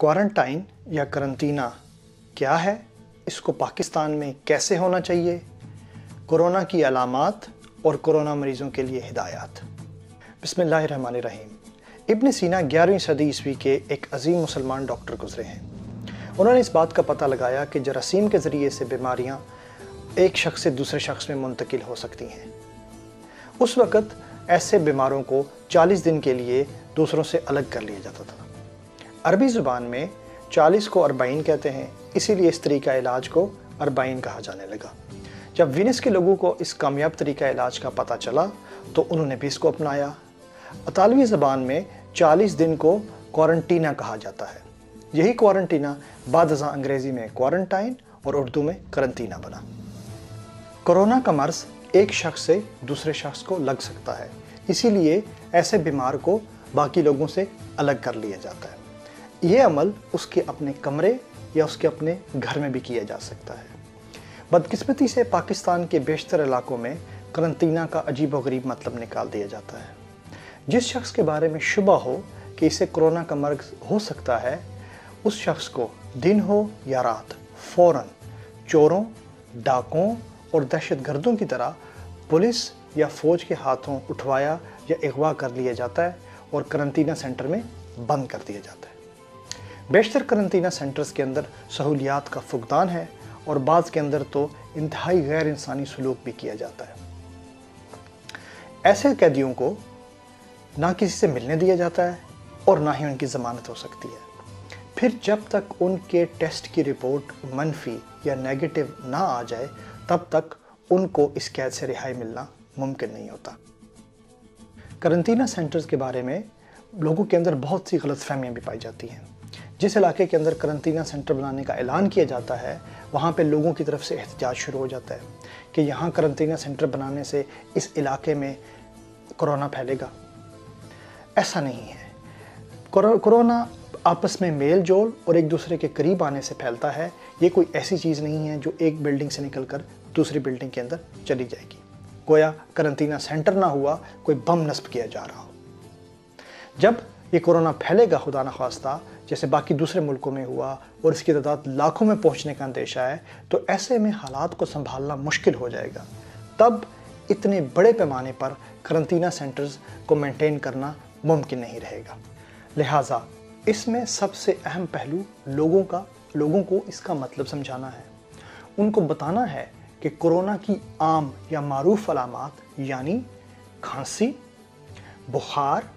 Quarantine या quarantine क्या है, इसको पाकिस्तान में कैसे होना चाहिए, कोरोना की अलामात और कोरोना मरीज़ों के लिए हिदायत। बिस्मिल्लाहिर्रहमानिर्रहीम। इब्न सीना 11वीं सदी ईस्वी के एक अजीम मुसलमान डॉक्टर गुजरे हैं। उन्होंने इस बात का पता लगाया कि जरासीम के ज़रिए से बीमारियां एक शख्स से दूसरे शख्स में मुंतकिल हो सकती हैं। उस वक़्त ऐसे बीमारों को 40 दिन के लिए दूसरों से अलग कर लिया जाता था। अरबी ज़ुबान में 40 को 40 कहते हैं, इसीलिए इस तरीका इलाज को 40 कहा जाने लगा। जब वेनिस के लोगों को इस कामयाब तरीका इलाज का पता चला तो उन्होंने भी इसको अपनाया। इतालवी ज़बान में 40 दिन को क्वारंटीना कहा जाता है। यही क्वारंटीना बाद अज़ां अंग्रेज़ी में क्वारंटाइन और उर्दू में करंटीना बना। कोरोना का मर्ज़ एक शख्स से दूसरे शख्स को लग सकता है, इसीलिए ऐसे बीमार को बाकी लोगों से अलग कर लिया जाता है। ये अमल उसके अपने कमरे या उसके अपने घर में भी किया जा सकता है। बदकिस्मती से पाकिस्तान के बेशतर इलाकों में करंटीना का अजीब व गरीब मतलब निकाल दिया जाता है। जिस शख्स के बारे में शुबा हो कि इसे कोरोना का मर्ज हो सकता है, उस शख्स को दिन हो या रात फ़ौरन चोरों, डाकों और दहशतगर्दों की तरह पुलिस या फ़ौज के हाथों उठवाया या अगवा कर लिया जाता है और करंटीना सेंटर में बंद कर दिया जाता है। बेशतर करंटीना सेंटर्स के अंदर सहूलियात का फुकदान है और बाज़ के अंदर तो इंतहाई गैर इंसानी सलूक भी किया जाता है। ऐसे कैदियों को ना किसी से मिलने दिया जाता है और ना ही उनकी ज़मानत हो सकती है। फिर जब तक उनके टेस्ट की रिपोर्ट मनफी या नेगेटिव ना आ जाए, तब तक उनको इस कैद से रिहाई मिलना मुमकिन नहीं होता। करंटीना सेंटर्स के बारे में लोगों के अंदर बहुत सी गलतफहमियां भी पाई जाती हैं। जिस इलाके के अंदर करंटीना सेंटर बनाने का ऐलान किया जाता है, वहाँ पे लोगों की तरफ से एहतजाज शुरू हो जाता है कि यहाँ करंटीना सेंटर बनाने से इस इलाके में कोरोना फैलेगा। ऐसा नहीं है। कोरोना आपस में मेल जोल और एक दूसरे के करीब आने से फैलता है। ये कोई ऐसी चीज़ नहीं है जो एक बिल्डिंग से निकलकर दूसरी बिल्डिंग के अंदर चली जाएगी। गोया करंटीना सेंटर ना हुआ, कोई बम नस्ब किया जा रहा हो। जब ये कोरोना फैलेगा खुदा न खास्ता, जैसे बाकी दूसरे मुल्कों में हुआ और इसकी तादाद लाखों में पहुंचने का अंदेशा है, तो ऐसे में हालात को संभालना मुश्किल हो जाएगा। तब इतने बड़े पैमाने पर करंटीना सेंटर्स को मेंटेन करना मुमकिन नहीं रहेगा। लिहाजा इसमें सबसे अहम पहलू लोगों को इसका मतलब समझाना है। उनको बताना है कि कोरोना की आम या मारूफ अलामात यानी खांसी, बुखार,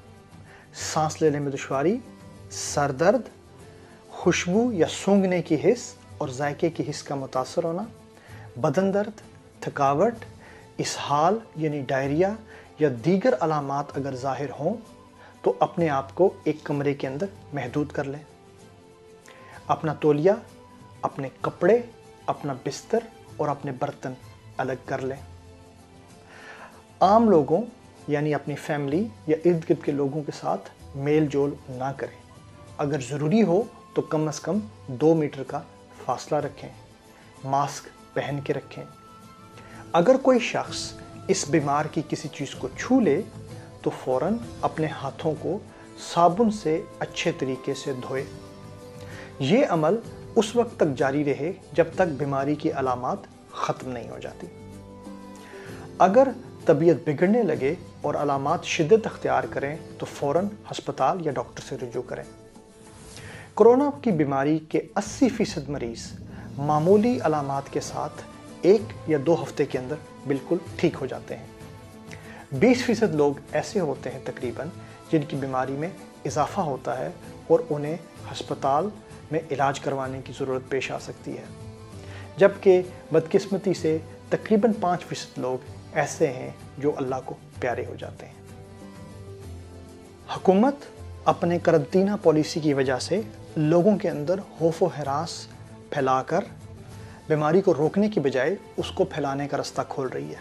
सांस लेने में दुश्वारी, सर दर्द, खुशबू या सूंघने की हिस्स और जायके की हिस्स का मुतासर होना, बदन दर्द, थकावट, इसहाल यानी डायरिया या दीगर अलामात अगर ज़ाहिर हों तो अपने आप को एक कमरे के अंदर महदूद कर लें। अपना तौलिया, अपने कपड़े, अपना बिस्तर और अपने बर्तन अलग कर लें। आम लोगों यानी अपनी फैमिली या इर्द गिर्द के लोगों के साथ मेल जोल ना करें। अगर ज़रूरी हो तो कम से कम 2 मीटर का फासला रखें। मास्क पहन के रखें। अगर कोई शख्स इस बीमार की किसी चीज़ को छू ले तो फ़ौरन अपने हाथों को साबुन से अच्छे तरीके से धोए। ये अमल उस वक्त तक जारी रहे जब तक बीमारी की अलामात ख़त्म नहीं हो जाती। अगर तबीयत बिगड़ने लगे और अलामात शिद्दत अख्तियार करें तो फ़ौरन हस्पताल या डॉक्टर से रुजू करें। कोरोना की बीमारी के 80% मरीज़ मामूली अलामात के साथ 1 या 2 हफ्ते के अंदर बिल्कुल ठीक हो जाते हैं। 20% लोग ऐसे होते हैं तकरीबन जिनकी बीमारी में इजाफा होता है और उन्हें हस्पताल में इलाज करवाने की ज़रूरत पेश आ सकती है। जबकि बदकिस्मती से तकरीबन 5% लोग ऐसे हैं जो अल्लाह को प्यारे हो जाते हैं। हुकूमत अपने करंटीना पॉलिसी की वजह से लोगों के अंदर खौफ व हरास फैलाकर बीमारी को रोकने की बजाय उसको फैलाने का रास्ता खोल रही है।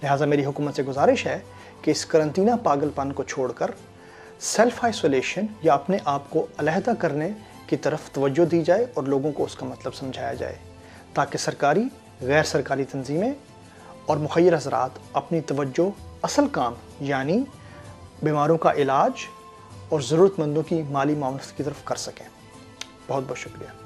लिहाजा मेरी हुकूमत से गुजारिश है कि इस करंटीना पागलपन को छोड़कर सेल्फ आइसोलेशन या अपने आप को अलहदा करने की तरफ तवज्जो दी जाए और लोगों को उसका मतलब समझाया जाए, ताकि सरकारी, गैर सरकारी तंजीमें और मुखय्यर हज़रात अपनी तवज्जो असल काम यानी बीमारों का इलाज اور ضرورت مندوں کی مالی معاونت کی طرف کر سکیں۔ بہت بہت شکریہ۔